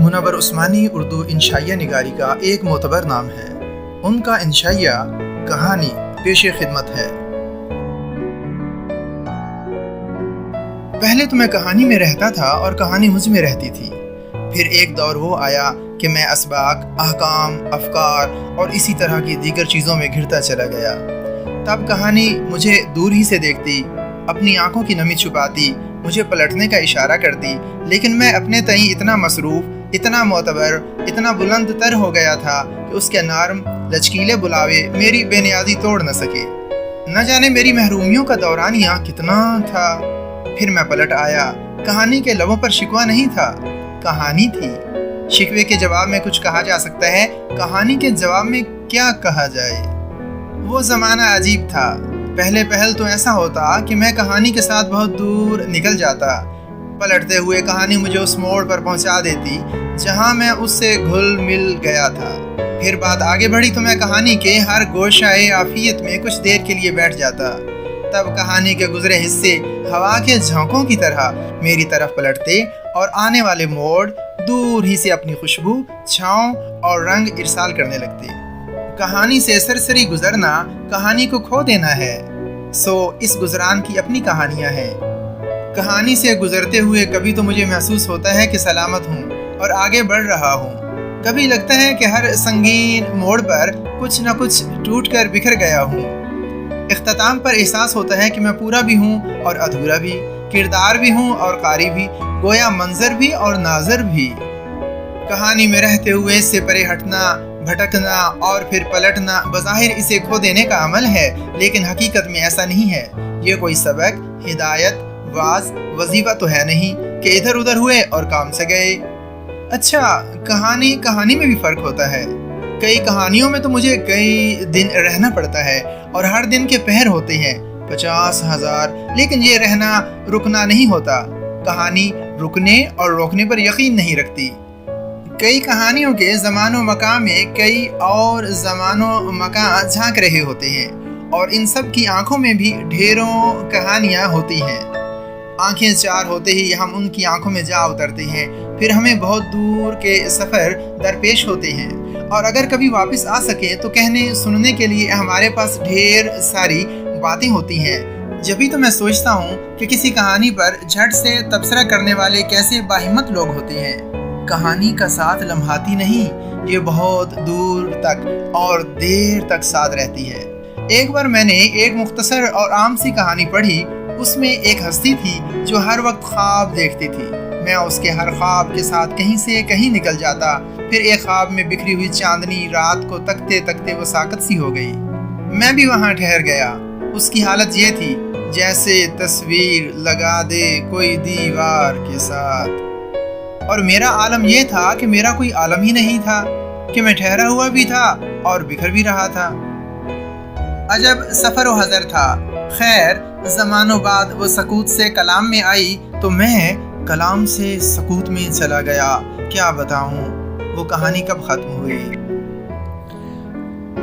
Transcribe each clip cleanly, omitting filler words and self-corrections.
منور عثمانی اردو انشائیہ نگاری کا ایک معتبر نام ہے۔ ان کا انشائیہ کہانی پیش خدمت ہے۔ پہلے تو میں کہانی میں رہتا تھا اور کہانی مجھ میں رہتی تھی۔ پھر ایک دور وہ آیا کہ میں اسباق، احکام، افکار اور اسی طرح کی دیگر چیزوں میں گھرتا چلا گیا۔ تب کہانی مجھے دور ہی سے دیکھتی، اپنی آنکھوں کی نمی چھپاتی، مجھے پلٹنے کا اشارہ کرتی، لیکن میں اپنے تئیں اتنا مصروف، اتنا معتبر، اتنا بلند تر ہو گیا تھا کہ اس کے نرم لچکیلے بلاوے میری بے نیازی توڑ نہ سکے۔ نہ جانے میری محرومیوں کا دورانیہ کتنا تھا۔ پھر میں پلٹ آیا۔ کہانی کے لبوں پر شکوہ نہیں تھا، کہانی تھی۔ شکوے کے جواب میں کچھ کہا جا سکتا ہے، کہانی کے جواب میں کیا کہا جائے؟ وہ زمانہ عجیب تھا۔ پہل تو ایسا ہوتا کہ میں کہانی کے ساتھ بہت دور نکل جاتا۔ پلٹتے ہوئے کہانی مجھے اس موڑ پر پہنچا دیتی جہاں میں اس سے گھل مل گیا تھا۔ پھر بات آگے بڑھی تو میں کہانی کے ہر گوشۂ عافیت میں کچھ دیر کے لیے بیٹھ جاتا۔ تب کہانی کے گزرے حصے ہوا کے جھونکوں کی طرح میری طرف پلٹتے اور آنے والے موڑ دور ہی سے اپنی خوشبو، چھاؤں اور رنگ ارسال کرنے لگتے۔ کہانی سے سرسری گزرنا کہانی کو کھو دینا ہے، سو اس گزران کی اپنی کہانیاں ہیں۔ کہانی سے گزرتے ہوئے کبھی تو مجھے محسوس ہوتا ہے کہ سلامت ہوں اور آگے بڑھ رہا ہوں، کبھی لگتا ہے کہ ہر سنگین موڑ پر کچھ نہ کچھ ٹوٹ کر بکھر گیا ہوں۔ اختتام پر احساس ہوتا ہے کہ میں پورا بھی ہوں اور ادھورا بھی، کردار بھی ہوں اور قاری بھی، گویا منظر بھی اور ناظر بھی۔ کہانی میں رہتے ہوئے اس سے پرے ہٹنا، بھٹکنا اور پھر پلٹنا بظاہر اسے کھو دینے کا عمل ہے، لیکن حقیقت میں ایسا نہیں ہے۔ یہ کوئی سبق، ہدایت، واعظ، وظیفہ تو ہے نہیں کہ ادھر ادھر ہوئے اور کام سے گئے۔ اچھا، کہانی میں بھی فرق ہوتا ہے۔ کئی کہانیوں میں تو مجھے کئی دن رہنا پڑتا ہے اور ہر دن کے پہر ہوتے ہیں 50,000، لیکن یہ رہنا رکنا نہیں ہوتا۔ کہانی رکنے اور روکنے پر یقین نہیں رکھتی۔ کئی کہانیوں کے زمان و مکان میں کئی اور زمان و مکان جھانک رہے ہوتے ہیں، اور ان سب کی آنکھوں میں بھی ڈھیروں کہانیاں ہوتی ہیں۔ آنکھیں چار ہوتے ہی ہم ان کی آنکھوں میں جا اترتے ہیں، پھر ہمیں بہت دور کے سفر درپیش ہوتے ہیں، اور اگر کبھی واپس آ سکیں تو کہنے سننے کے لیے ہمارے پاس ڈھیر ساری باتیں ہوتی ہیں۔ جبھی تو میں سوچتا ہوں کہ کسی کہانی پر جھٹ سے تبصرہ کرنے والے کیسے باہمت لوگ ہوتے ہیں۔ کہانی کا ساتھ لمحاتی نہیں، یہ بہت دور تک اور دیر تک ساتھ رہتی ہے۔ ایک بار میں نے ایک مختصر اور عام سی کہانی پڑھی۔ اس میں ایک ہستی تھی جو ہر وقت خواب دیکھتی تھی۔ میں اس کے ہر خواب کے ساتھ کہیں سے کہیں نکل جاتا۔ پھر ایک خواب میں بکھری ہوئی چاندنی رات کو تکتے تکتے وہ ساکت سی ہو گئی۔ میں بھی وہاں ٹھہر گیا۔ اس کی حالت یہ تھی جیسے تصویر لگا دے کوئی دیوار کے ساتھ، اور میرا عالم یہ تھا کہ میرا کوئی عالم ہی نہیں تھا، کہ میں ٹھہرا ہوا بھی تھا اور بکھر بھی رہا تھا۔ عجب سفر و حضر تھا۔ خیر، زمانوں بعد وہ سکوت سے کلام میں آئی تو میں کلام سے سکوت میں چلا گیا۔ کیا بتاؤں وہ کہانی کب ختم ہوئی۔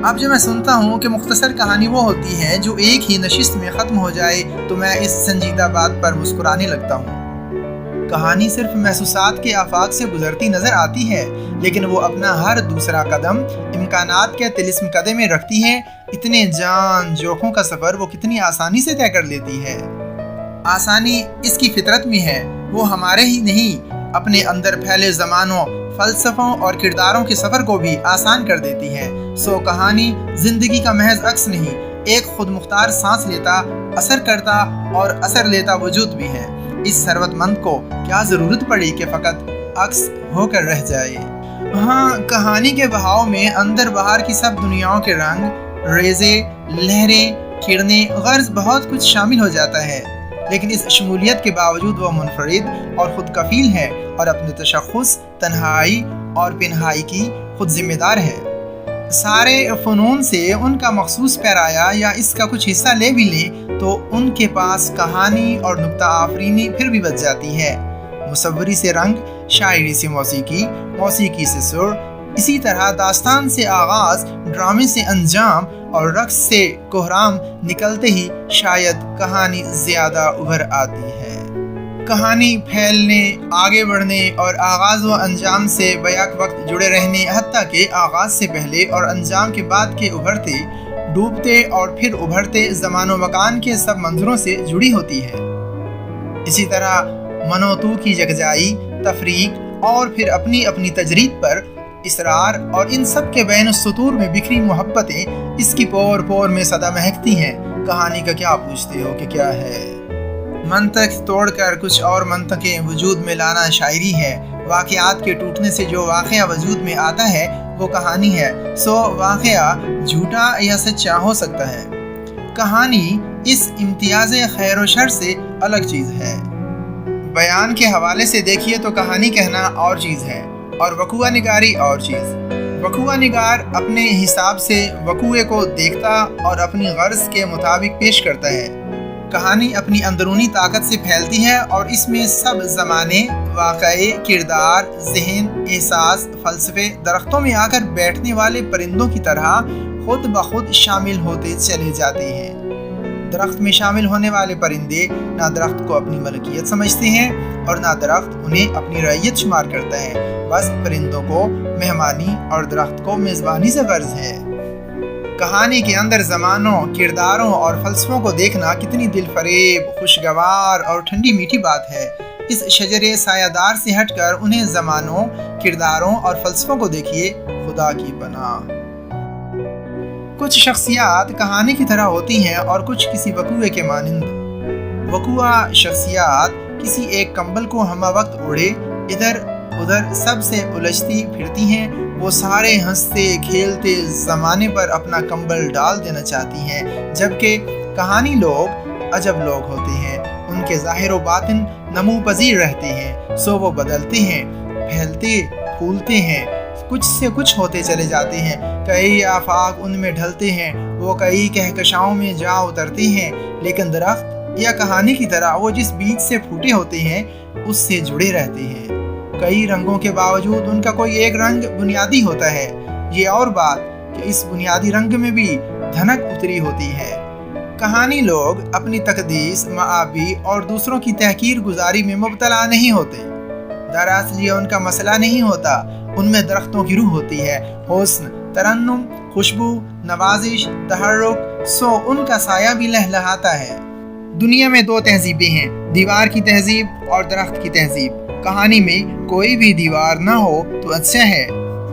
اب جب میں سنتا ہوں کہ مختصر کہانی وہ ہوتی ہے جو ایک ہی نشست میں ختم ہو جائے تو میں اس سنجیدہ بات پر مسکرانے لگتا ہوں۔ کہانی صرف محسوسات کے آفاق سے گزرتی نظر آتی ہے، لیکن وہ اپنا ہر دوسرا قدم امکانات کے طلسم قدے میں رکھتی ہے۔ اتنے جان جوکھوں کا سفر وہ کتنی آسانی سے طے کر لیتی ہے۔ آسانی اس کی فطرت میں ہے، وہ ہمارے ہی نہیں اپنے اندر پھیلے زمانوں، فلسفوں اور کرداروں کے سفر کو بھی آسان کر دیتی ہے۔ سو کہانی زندگی کا محض عکس نہیں، ایک خود مختار سانس لیتا، اثر کرتا اور اثر لیتا وجود بھی ہے۔ اس ثروت مند کو کیا ضرورت پڑی کہ فقط عکس ہو کر رہ جائے۔ ہاں، کہانی کے بہاؤ میں اندر باہر کی سب دنیاؤں کے رنگ، ریزے، لہریں، کرنیں، غرض بہت کچھ شامل ہو جاتا ہے، لیکن اس شمولیت کے باوجود وہ منفرد اور خود کفیل ہے اور اپنے تشخص، تنہائی اور پنہائی کی خود ذمہ دار ہے۔ سارے فنون سے ان کا مخصوص پیرایا یا اس کا کچھ حصہ لے بھی لیں تو ان کے پاس کہانی اور نکتہ آفرینی پھر بھی بچ جاتی ہے۔ مصوری سے رنگ، شاعری سے موسیقی، موسیقی سے سر، اسی طرح داستان سے آغاز، ڈرامے سے انجام اور رقص سے کوہرام نکلتے ہی شاید کہانی زیادہ ابھر آتی ہے۔ کہانی پھیلنے، آگے بڑھنے اور آغاز و انجام سے بیک وقت جڑے رہنے، حتیٰ کہ آغاز سے پہلے اور انجام کے بعد کے ابھرتے، ڈوبتے اور پھر ابھرتے زمان و مکان کے سب منظروں سے جڑی ہوتی ہے۔ اسی طرح منوتو کی یکجائی، تفریق اور پھر اپنی اپنی تجرید پر اصرار اور ان سب کے بین السطور میں بکھری محبتیں اس کی پور پور میں صدا مہکتی ہیں۔ کہانی کا کیا پوچھتے ہو کہ کیا ہے؟ منطق توڑ کر کچھ اور منطقیں وجود میں لانا شاعری ہے۔ واقعات کے ٹوٹنے سے جو واقعہ وجود میں آتا ہے وہ کہانی ہے، سو واقعہ جھوٹا یا سچا ہو سکتا ہے۔ کہانی اس امتیاز خیر و شر سے الگ چیز ہے۔ بیان کے حوالے سے دیکھیے تو کہانی کہنا اور چیز ہے اور وقوع نگاری اور چیز۔ وقوع نگار اپنے حساب سے وقوعے کو دیکھتا اور اپنی غرض کے مطابق پیش کرتا ہے۔ کہانی اپنی اندرونی طاقت سے پھیلتی ہے اور اس میں سب زمانے، واقعے، کردار، ذہن، احساس، فلسفے درختوں میں آ کر بیٹھنے والے پرندوں کی طرح خود بخود شامل ہوتے چلے جاتے ہیں۔ درخت میں شامل ہونے والے پرندے نہ درخت کو اپنی ملکیت سمجھتے ہیں اور نہ درخت انہیں اپنی رعیت شمار کرتا ہے، بس پرندوں کو مہمانی اور درخت کو میزبانی سے غرض ہے۔ کہانی کے اندر زمانوں، کرداروں اور فلسفوں کو دیکھنا کتنی دل فریب، خوشگوار اور ٹھنڈی میٹھی بات ہے۔ اس شجرے سایہ دار سے ہٹ کر انہیں زمانوں، کرداروں اور فلسفوں کو دیکھیے، خدا کی پناہ۔ کچھ شخصیات کہانی کی طرح ہوتی ہیں اور کچھ کسی وقوعے کے مانند۔ وقوع شخصیات کسی ایک کمبل کو ہمہ وقت اوڑھے ادھر ادھر سب سے الجھتی پھرتی ہیں، وہ سارے ہنستے کھیلتے زمانے پر اپنا کمبل ڈال دینا چاہتی ہیں، جبکہ کہانی لوگ عجب لوگ ہوتے ہیں، ان کے ظاہر و باطن نمو پذیر رہتے ہیں، سو وہ بدلتے ہیں، پھیلتے پھولتے ہیں، کچھ سے کچھ ہوتے چلے جاتے ہیں، کئی آفاق ان میں ڈھلتے ہیں، وہ کئی کہکشاؤں میں جا اترتے ہیں، لیکن درخت یا کہانی کی طرح وہ جس بیج سے پھوٹے ہوتے ہیں اس سے جڑے رہتے ہیں۔ کئی رنگوں کے باوجود ان کا کوئی ایک رنگ بنیادی ہوتا ہے، یہ اور بات کہ اس بنیادی رنگ میں بھی دھنک اتری ہوتی ہے۔ کہانی لوگ اپنی تقدیس، معابی اور دوسروں کی تحقیر گزاری میں مبتلا نہیں ہوتے۔ دراصل یہ ان کا مسئلہ نہیں ہوتا، ان میں درختوں کی روح ہوتی ہے، حسن، ترنم، خوشبو، نوازش، تحرک، سو ان کا سایہ بھی لہلہاتا ہے۔ دنیا میں دو تہذیبیں ہیں، دیوار کی تہذیب اور درخت کی تہذیب۔ کہانی میں کوئی بھی دیوار نہ ہو تو اچھا ہے،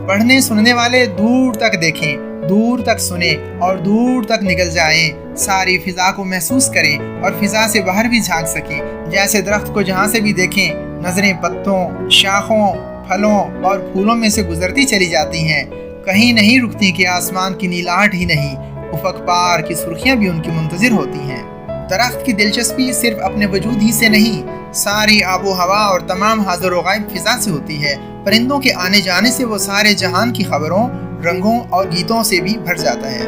پڑھنے سننے والے دور تک دیکھیں، دور تک سنیں اور دور تک نکل جائیں، ساری فضا کو محسوس کریں اور فضا سے باہر بھی جھانک سکیں۔ جیسے درخت کو جہاں سے بھی دیکھیں، نظریں پتوں، شاخوں، پھلوں اور پھولوں میں سے گزرتی چلی جاتی ہیں، کہیں نہیں رکتی کہ آسمان کی نیلاہٹ ہی نہیں، افق پار کی سرخیاں بھی ان کی منتظر ہوتی ہیں۔ درخت کی دلچسپی صرف اپنے وجود ہی سے نہیں، ساری آب و ہوا اور تمام حاضر و غائب فضا سے ہوتی ہے۔ پرندوں کے آنے جانے سے وہ سارے جہان کی خبروں، رنگوں اور گیتوں سے بھی بھر جاتا ہے۔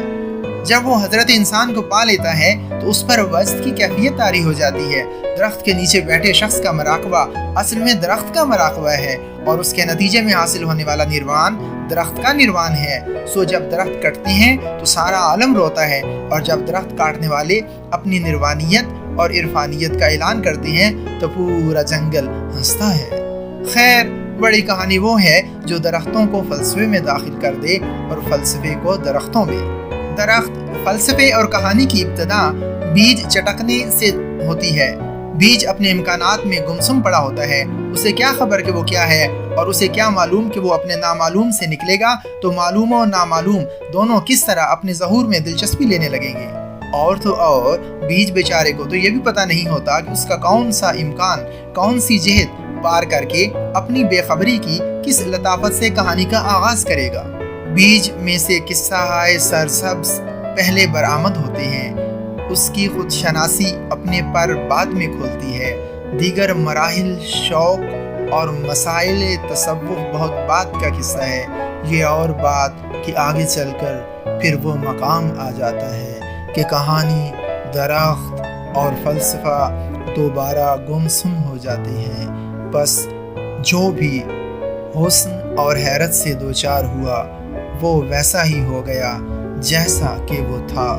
جب وہ حضرت انسان کو پا لیتا ہے تو اس پر وجد کی کیفیت طاری ہو جاتی ہے۔ درخت کے نیچے بیٹھے شخص کا مراقبہ اصل میں درخت کا مراقبہ ہے اور اس کے نتیجے میں حاصل ہونے والا نروان درخت کا نروان ہے۔ سو جب درخت کٹتے ہیں تو سارا عالم روتا ہے اور جب درخت کاٹنے والے اپنی نروانیت اور عرفانیت کا اعلان کرتے ہیں تو پورا جنگل ہنستا ہے۔ خیر، بڑی کہانی وہ ہے جو درختوں کو فلسفے میں داخل کر دے اور فلسفے کو درختوں میں۔ درخت، فلسفے اور کہانی کی ابتدا بیج چٹکنے سے ہوتی ہے۔ بیج اپنے امکانات میں گمسم پڑا ہوتا ہے، اسے کیا خبر کہ وہ کیا ہے، اور اسے کیا معلوم کہ وہ اپنے نامعلوم سے نکلے گا تو معلوم و نامعلوم دونوں کس طرح اپنے ظہور میں دلچسپی لینے لگیں گے۔ اور تو اور بیج بیچارے کو تو یہ بھی پتہ نہیں ہوتا کہ اس کا کون سا امکان، کون سی جہت پار کر کے اپنی بے خبری کی کس لطافت سے کہانی کا آغاز کرے گا۔ بیج میں سے قصہ ہائے سرسبز پہلے برآمد ہوتے ہیں، اس کی خود شناسی اپنے پر بعد میں کھولتی ہے، دیگر مراحل شوق اور مسائل تصوف بہت بعد کا قصہ ہے۔ یہ اور بات کہ آگے چل کر پھر وہ مقام آ جاتا ہے کہ کہانی، درخت اور فلسفہ دوبارہ گمسم ہو جاتے ہیں، بس جو بھی حسن اور حیرت سے دوچار ہوا وہ ویسا ہی ہو گیا جیسا کہ وہ تھا۔